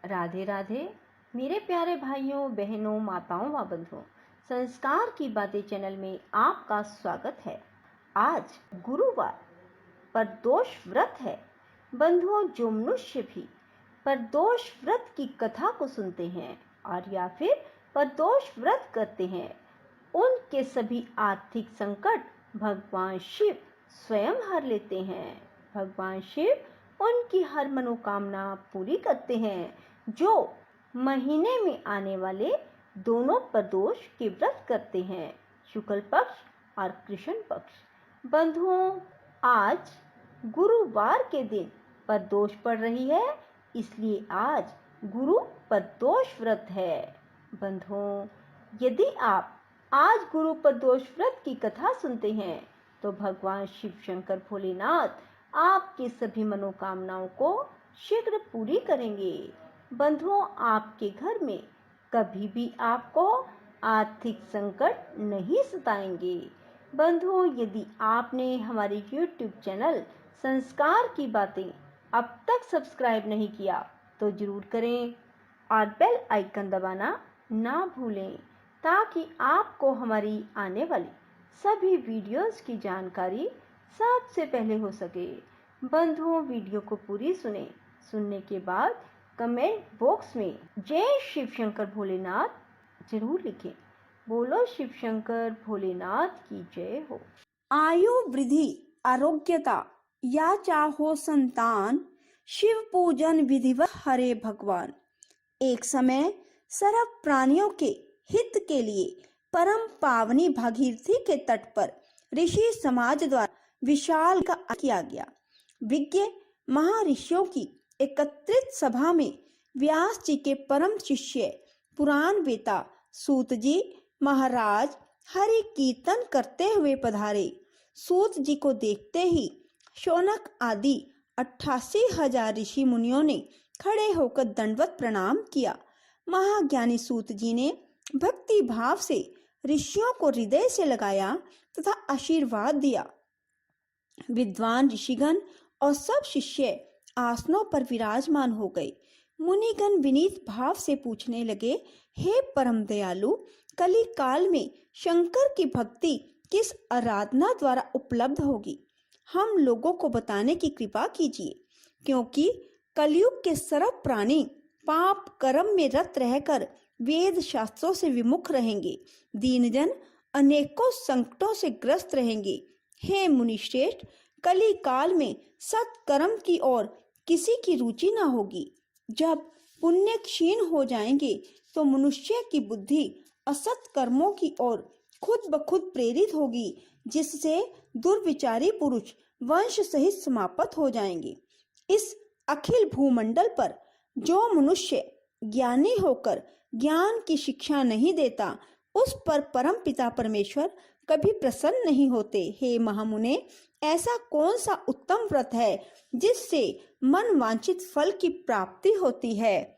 राधे राधे मेरे प्यारे भाइयों बहनों माताओं व बंधुओं, संस्कार की बातें चैनल में आपका स्वागत है। आज गुरुवार प्रदोष व्रत है। बंधुओं, जो मनुष्य भी प्रदोष व्रत की कथा को सुनते हैं और या फिर प्रदोष व्रत करते हैं, उनके सभी आर्थिक संकट भगवान शिव स्वयं हर लेते हैं। भगवान शिव उनकी हर मनोकामना पूरी करते हैं। जो महीने में आने वाले दोनों प्रदोष के व्रत करते हैं, शुक्ल पक्ष और कृष्ण पक्ष। बंधुओं, आज गुरुवार के दिन प्रदोष पड़ रही है, इसलिए आज गुरु प्रदोष व्रत है। बंधुओं, यदि आप आज गुरु प्रदोष व्रत की कथा सुनते हैं तो भगवान शिव शंकर भोलेनाथ आपकी सभी मनोकामनाओं को शीघ्र पूरी करेंगे। बंधुओं, आपके घर में कभी भी आपको आर्थिक संकट नहीं सताएंगे। बंधुओं, यदि आपने हमारे YouTube चैनल संस्कार की बातें अब तक सब्सक्राइब नहीं किया तो जरूर करें और बेल आइकन दबाना ना भूलें, ताकि आपको हमारी आने वाली सभी वीडियोस की जानकारी सबसे पहले हो सके। बंधुओं, वीडियो को पूरी सुनने के बाद कमेंट बॉक्स में जय शिव शंकर भोलेनाथ जरूर लिखें। बोलो शिव शंकर भोलेनाथ की जय हो। आयु वृद्धि, आरोग्यता या चाहो संतान, शिव पूजन विधिवत हरे भगवान। एक समय सर्व प्राणियों के हित के लिए परम पावनी भागीरथी के तट पर ऋषि समाज द्वारा विशाल का किया गया। विज्ञ महर्षियों की एकत्रित सभा में व्यास जी के परम शिष्य पुराण वेता सूत जी महाराज हरि कीर्तन करते हुए पधारे। सूत जी को देखते ही शौनक आदि 88,000 ऋषि मुनियों ने खड़े होकर दंडवत प्रणाम किया। महाज्ञानी सूत जी ने भक्ति भाव से ऋषियों को हृदय से लगाया तथा आशीर्वाद दिया। विद्वान ऋषिगण और सब शिष्य आसनों पर विराजमान हो गए। मुनिगण विनीत भाव से पूछने लगे, हे परम दयालु, कली काल में शंकर की भक्ति किस आराधना द्वारा उपलब्ध होगी? हम लोगों को बताने की कृपा कीजिए, क्योंकि कलयुग के सर्व प्राणी पाप कर्म में रत रहकर वेद शास्त्रों से विमुख रहेंगे। दीनजन अनेकों संकटों से ग्रस्त रहेंगे। हे मुनिश्रेष्ठ, कली काल में सत्कर्म की ओर किसी की रुचि न होगी। जब पुण्य क्षीण हो जाएंगे तो मनुष्य की बुद्धि असत कर्मों की ओर खुद ब खुद प्रेरित होगी, जिससे दुर्विचारी पुरुष वंश सहित समाप्त हो जाएंगे। इस अखिल भूमंडल पर जो मनुष्य ज्ञानी होकर ज्ञान की शिक्षा नहीं देता, उस पर परम पिता परमेश्वर कभी प्रसन्न नहीं होते। हे महामुने, ऐसा कौन सा उत्तम व्रत है जिससे मन वांछित फल की प्राप्ति होती है?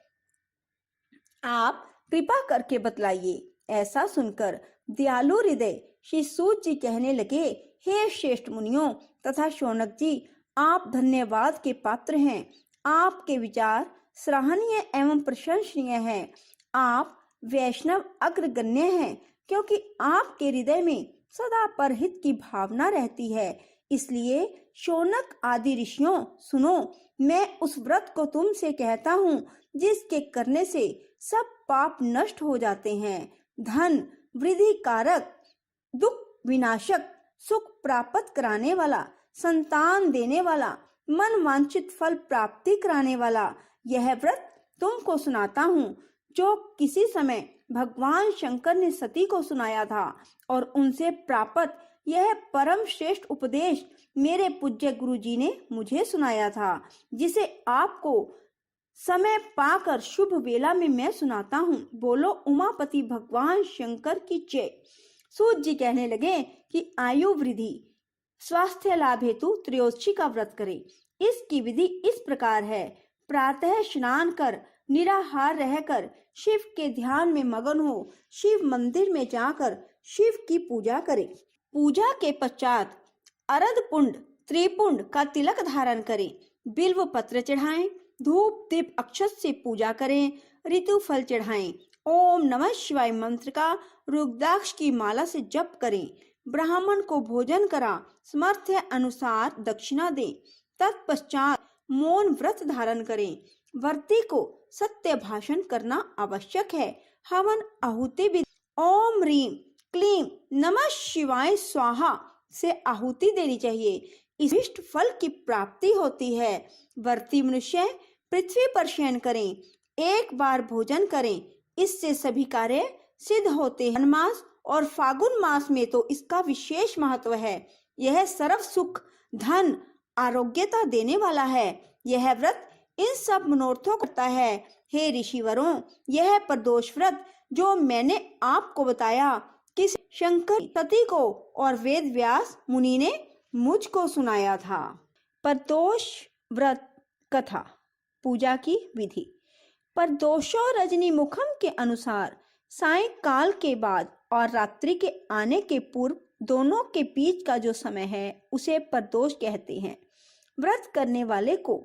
आप कृपा करके बतलाइए। ऐसा सुनकर दयालु हृदय श्री सूत जी कहने लगे, हे श्रेष्ठ मुनियों तथा शौनक जी, आप धन्यवाद के पात्र हैं। आपके विचार सराहनीय एवं प्रशंसनीय हैं। आप वैष्णव अग्रगण्य हैं, क्योंकि आपके हृदय में सदा परहित की भावना रहती है। इसलिए शौनक आदि ऋषियों, सुनो, मैं उस व्रत को तुमसे कहता हूँ जिसके करने से सब पाप नष्ट हो जाते हैं। धन वृद्धि कारक, दुख विनाशक, सुख प्राप्त कराने वाला, संतान देने वाला, मन वांछित फल प्राप्ति कराने वाला यह व्रत तुमको सुनाता हूँ, जो किसी समय भगवान शंकर ने सती को सुनाया था और उनसे प्राप्त यह परम श्रेष्ठ उपदेश मेरे पूज्य गुरु जी ने मुझे सुनाया था, जिसे आपको समय पाकर शुभ वेला में मैं सुनाता हूँ। बोलो उमापति भगवान शंकर की जय। सूत जी कहने लगे कि आयु वृद्धि, स्वास्थ्य लाभ हेतु त्रयोदशी का व्रत करें। इसकी विधि इस प्रकार है। प्रातः स्नान कर निराहार रहकर शिव के ध्यान में मगन हो शिव मंदिर में जाकर शिव की पूजा करें। पूजा के पश्चात अर्ध पुंड त्रिपुंड का तिलक धारण करें। बिल्व पत्र चढ़ाएं, धूप दीप अक्षत से पूजा करें, ऋतु फल चढ़ाएं। ओम नमः शिवाय मंत्र का रुद्राक्ष की माला से जप करें। ब्राह्मण को भोजन करा सामर्थ्य अनुसार दक्षिणा दें। तत्पश्चात मौन व्रत धारण करें। व्रती को सत्य भाषण करना आवश्यक है। हवन आहुति भी ओम ह्रीम क्लीम नमः शिवाय स्वाहा से आहुति देनी चाहिए। इष्ट फल की प्राप्ति होती है। व्रती मनुष्य पृथ्वी पर शयन करें, एक बार भोजन करें, इससे सभी कार्य सिद्ध होते हैं। मास और फागुन मास में तो इसका विशेष महत्व है। यह सर्व सुख धन आरोग्यता देने वाला है। यह व्रत इन सब मनोरथों को करता है। हे ऋषिवरों, यह प्रदोष व्रत जो मैंने आपको बताया कि शंकर सती को और वेद व्यास मुनि ने मुझको सुनाया था। प्रदोष व्रत कथा। पूजा की विधि। प्रदोषो रजनी मुखम के अनुसार सायंकाल के बाद और रात्रि के आने के पूर्व दोनों के बीच का जो समय है उसे प्रदोष कहते हैं। व्रत करने वाले को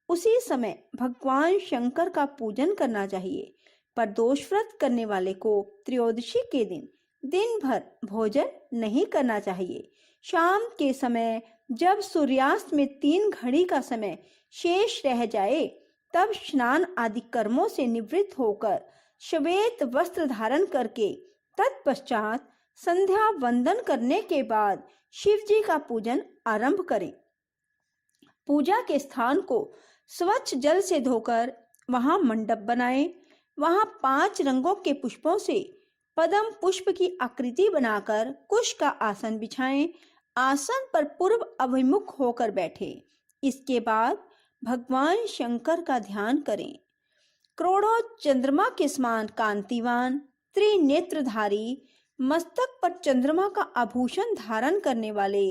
उसी समय भगवान शंकर का पूजन करना चाहिए। प्रदोष व्रत करने वाले को त्रयोदशी के दिन भर भोजन नहीं करना चाहिए। शाम के समय जब सूर्यास्त में 3 घड़ी का समय शेष रह जाए तब स्नान आदि कर्मों से निवृत्त होकर श्वेत वस्त्र धारण करके तत्पश्चात संध्या वंदन करने के बाद शिव जी का पूजन आरंभ करें। पूजा के स्थान को स्वच्छ जल से धोकर वहां मंडप बनाएं। वहां 5 रंगों के पुष्पों से पद्म पुष्प की आकृति बनाकर कुश का आसन बिछाएं। आसन पर पूर्व अभिमुख होकर बैठे। इसके बाद भगवान शंकर का ध्यान करें। करोड़ों चंद्रमा के समान कांतिवान त्रिनेत्रधारी मस्तक पर चंद्रमा का आभूषण धारण करने वाले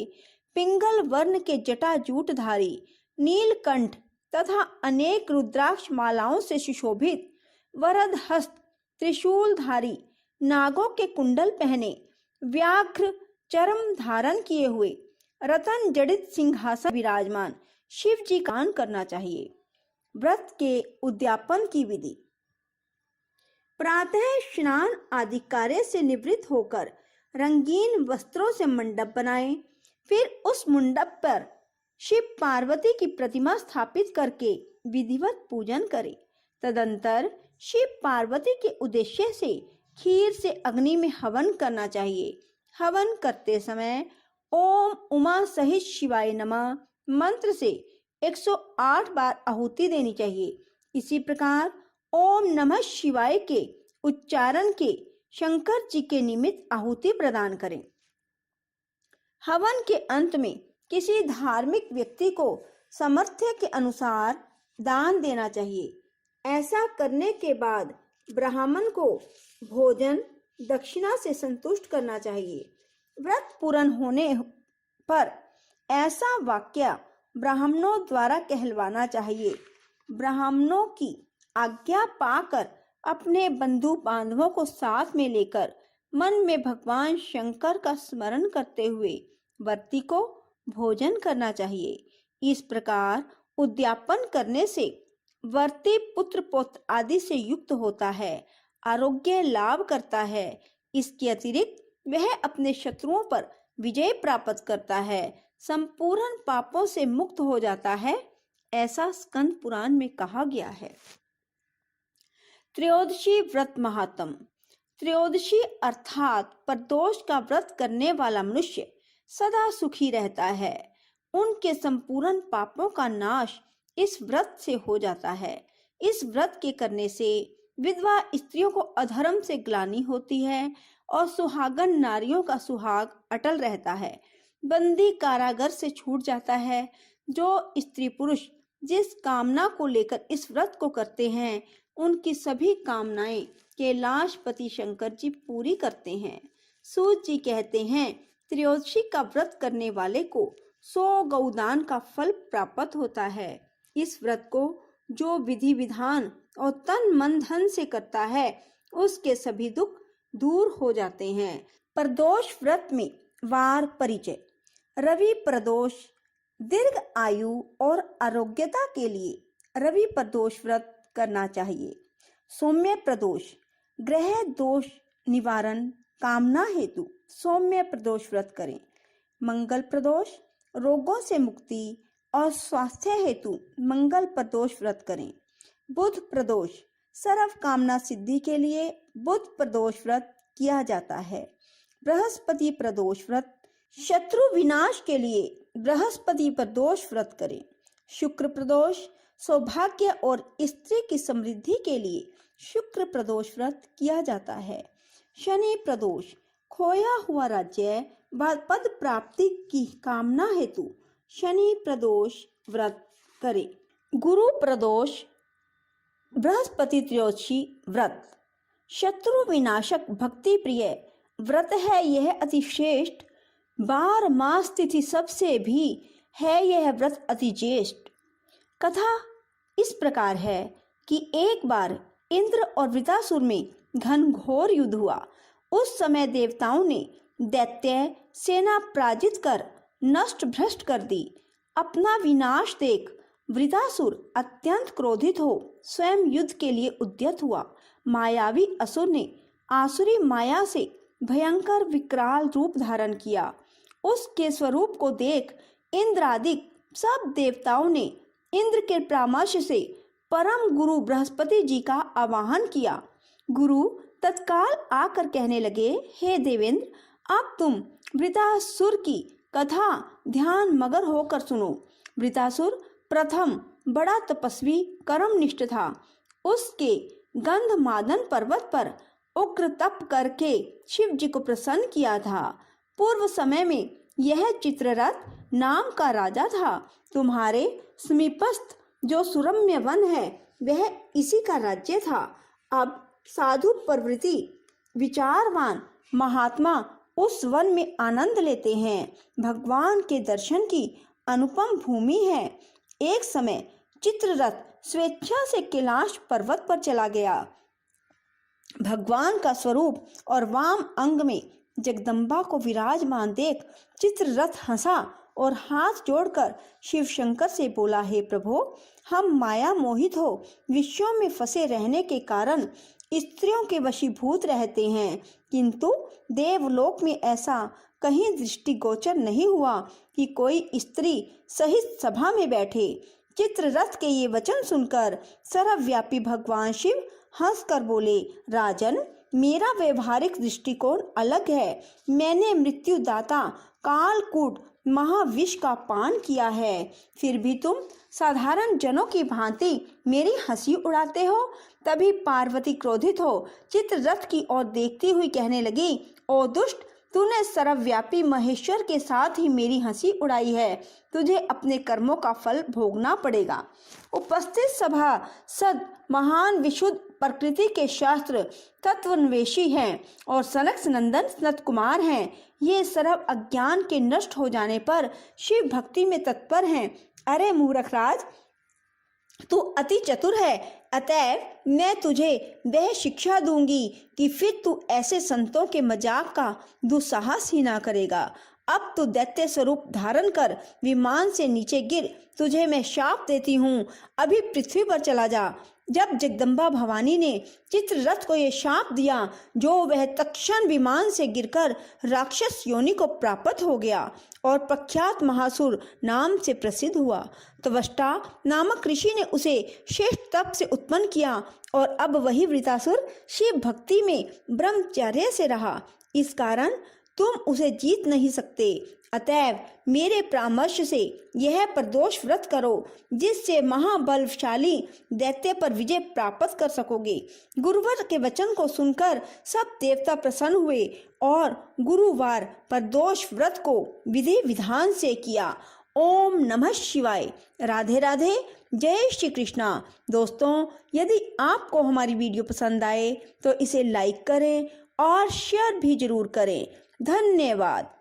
पिंगल वर्ण के जटाजूटधारी नीलकंठ तथा अनेक रुद्राक्ष मालाओं से सुशोभित वरद हस्त त्रिशूलधारी नागों के कुंडल पहने व्याघ्र चर्म धारण किए हुए रतन जड़ित सिंहासन विराजमान शिव जी का गान करना चाहिए। व्रत के उद्यापन की विधि। प्रातः स्नान आदि कार्य से निवृत्त होकर रंगीन वस्त्रों से मंडप बनाएं। फिर उस मंडप पर शिव पार्वती की प्रतिमा स्थापित करके विधिवत पूजन करें। तदंतर शिव पार्वती के उद्देश्य से खीर से अग्नि में हवन करना चाहिए। हवन करते समय ओम उमा सहित शिवाय नमः मंत्र से 108 बार आहुति देनी चाहिए। इसी प्रकार ओम नमः शिवाय के उच्चारण के शंकर जी के निमित्त आहुति प्रदान करें। हवन के अंत में किसी धार्मिक व्यक्ति को सामर्थ्य के अनुसार दान देना चाहिए। ऐसा करने के बाद ब्राह्मण को भोजन दक्षिणा से संतुष्ट करना चाहिए। व्रत पूर्ण होने पर ऐसा वाक्य ब्राह्मणों द्वारा कहलवाना चाहिए। ब्राह्मणों की आज्ञा पाकर अपने बंधु बांधवों को साथ में लेकर मन में भगवान शंकर का स्मरण करते हुए व्रती को भोजन करना चाहिए। इस प्रकार उद्यापन करने से व्रती पुत्र पौत्र आदि से युक्त होता है, आरोग्य लाभ करता है। इसके अतिरिक्त वह अपने शत्रुओं पर विजय प्राप्त करता है, संपूर्ण पापों से मुक्त हो जाता है, ऐसा स्कंद पुराण में कहा गया है। त्रयोदशी व्रत महात्म। त्रयोदशी अर्थात प्रदोष का व्रत करने वाला मनुष्य सदा सुखी रहता है। उनके संपूर्ण पापों का नाश इस व्रत से हो जाता है। इस व्रत के करने से विधवा स्त्रियों को अधर्म से ग्लानि होती है और सुहागन नारियों का सुहाग अटल रहता है। बंदी कारागार से छूट जाता है। जो स्त्री पुरुष जिस कामना को लेकर इस व्रत को करते हैं उनकी सभी कामनाएं कैलाशपति शंकर जी पूरी करते हैं। सूत जी कहते हैं, त्रयोदशी का व्रत करने वाले को 100 गौदान का फल प्राप्त होता है। इस व्रत को जो विधि विधान और तन मन धन से करता है उसके सभी दुख दूर हो जाते हैं। प्रदोष व्रत में वार परिचय। रवि प्रदोष दीर्घ आयु और आरोग्यता के लिए रवि प्रदोष व्रत करना चाहिए। सौम्य प्रदोष, ग्रह दोष निवारण कामना हेतु सौम्य प्रदोष व्रत करें। मंगल प्रदोष, रोगों से मुक्ति और स्वास्थ्य हेतु मंगल प्रदोष व्रत करें। बुध प्रदोष, सर्व कामना सिद्धि के लिए बुध प्रदोष व्रत किया जाता है। बृहस्पति प्रदोष व्रत, शत्रु विनाश के लिए बृहस्पति प्रदोष व्रत करें। शुक्र प्रदोष, सौभाग्य और स्त्री की समृद्धि के लिए शुक्र प्रदोष व्रत किया जाता है। शनि प्रदोष, खोया हुआ राज्य व पद प्राप्ति की कामना हेतु शनि प्रदोष व्रत करें। गुरु प्रदोष, बृहस्पति त्रयोदशी व्रत शत्रु विनाशक भक्ति प्रिय व्रत है। यह अति श्रेष्ठ 12 मास तिथि सबसे भी है। यह व्रत अति ज्येष्ठ। कथा इस प्रकार है कि एक बार इंद्र और वृत्रासुर में घनघोर युद्ध हुआ। उस समय देवताओं ने दैत्य सेना पराजित कर नष्ट भ्रष्ट कर दी। अपना विनाश देख वृत्रासुर अत्यंत क्रोधित हो स्वयं युद्ध के लिए उद्यत हुआ। मायावी असुर ने आसुरी माया से भयंकर विकराल रूप धारण किया। उसके स्वरूप को देख इंद्रादिक सब देवताओं ने इंद्र के परामर्श से परम गुरु बृहस्पति जी का आवाहन किया। गुरु तत्काल आकर कहने लगे, हे देवेंद्र, अब तुम वृत्रासुर की कथा ध्यान मग्न होकर सुनो। वृत्रासुर प्रथम बड़ा तपस्वी कर्मनिष्ठ था। उसके गंधमादन पर्वत पर उग्र तप करके शिव जी को प्रसन्न किया था। पूर्व समय में यह चित्ररथ नाम का राजा था। तुम्हारे समीपस्थ जो सुरम्य वन है वह इसी का राज्य था। अब साधु प्रवृत्ति विचारवान महात्मा उस वन में आनंद लेते हैं। भगवान के दर्शन की अनुपम भूमि है। एक समय चित्ररथ स्वेच्छा से कैलाश पर्वत पर चला गया। भगवान का स्वरूप और वाम अंग में जगदम्बा को विराजमान देख चित्ररथ हंसा और हाथ जोड़कर शिव शंकर से बोला, हे प्रभु, हम माया मोहित हो विश्व में फंसे रहने के कारण स्त्रियों के वशीभूत रहते हैं, किंतु देवलोक में ऐसा कहीं दृष्टिगोचर नहीं हुआ कि कोई स्त्री सहित सभा में बैठे। चित्ररथ के ये वचन सुनकर सर्वव्यापी भगवान शिव हंसकर बोले, राजन, मेरा व्यवहारिक दृष्टिकोण अलग है। मैंने मृत्युदाता कालकूट महाविष का पान किया है, फिर भी तुम साधारण जनों की भांति मेरी हंसी उड़ाते हो। तभी पार्वती क्रोधित हो चित्ररथ की ओर देखती हुई कहने लगी, ओ दुष्ट, तूने सर्वव्यापी महेश्वर के साथ ही मेरी हंसी उड़ाई है। तुझे अपने कर्मों का फल भोगना पड़ेगा। उपस्थित सभा सद महान विशुद्ध प्रकृति के शास्त्र तत्वन्वेषी हैं और सनक नंदन सनत कुमार हैं। ये सर्व अज्ञान के नष्ट हो जाने पर शिव भक्ति में तत्पर हैं। अरे मूर्ख राज, तू अति चतुर है, अतएव मैं तुझे वह शिक्षा दूंगी कि फिर तू ऐसे संतों के मजाक का दुस्साहस ही ना करेगा। अब तू दैत्य स्वरूप धारण कर विमान से नीचे गिर। तुझे मैं शाप देती हूँ, अभी पृथ्वी पर चला जा। जब जगदम्बा भवानी ने चित्ररथ को यह शाप दिया, जो वह तत्क्षण विमान से गिरकर राक्षस योनि को प्राप्त हो गया और प्रख्यात महासुर नाम से प्रसिद्ध हुआ। त्वष्टा नामक ऋषि ने उसे श्रेष्ठ तप से उत्पन्न किया और अब वही वृत्रासुर शिव भक्ति में ब्रह्मचर्य से रहा। इस कारण तुम उसे जीत नहीं सकते। अतएव मेरे परामर्श से यह प्रदोष व्रत करो, जिससे महाबलशाली दैत्य पर विजय प्राप्त कर सकोगे। गुरुवर के वचन को सुनकर सब देवता प्रसन्न हुए और गुरुवार प्रदोष व्रत को विधि विधान से किया। ओम नमः शिवाय। राधे राधे। जय श्री कृष्णा। दोस्तों, यदि आपको हमारी वीडियो पसंद आए तो इसे लाइक करें और शेयर भी जरूर करें। धन्यवाद।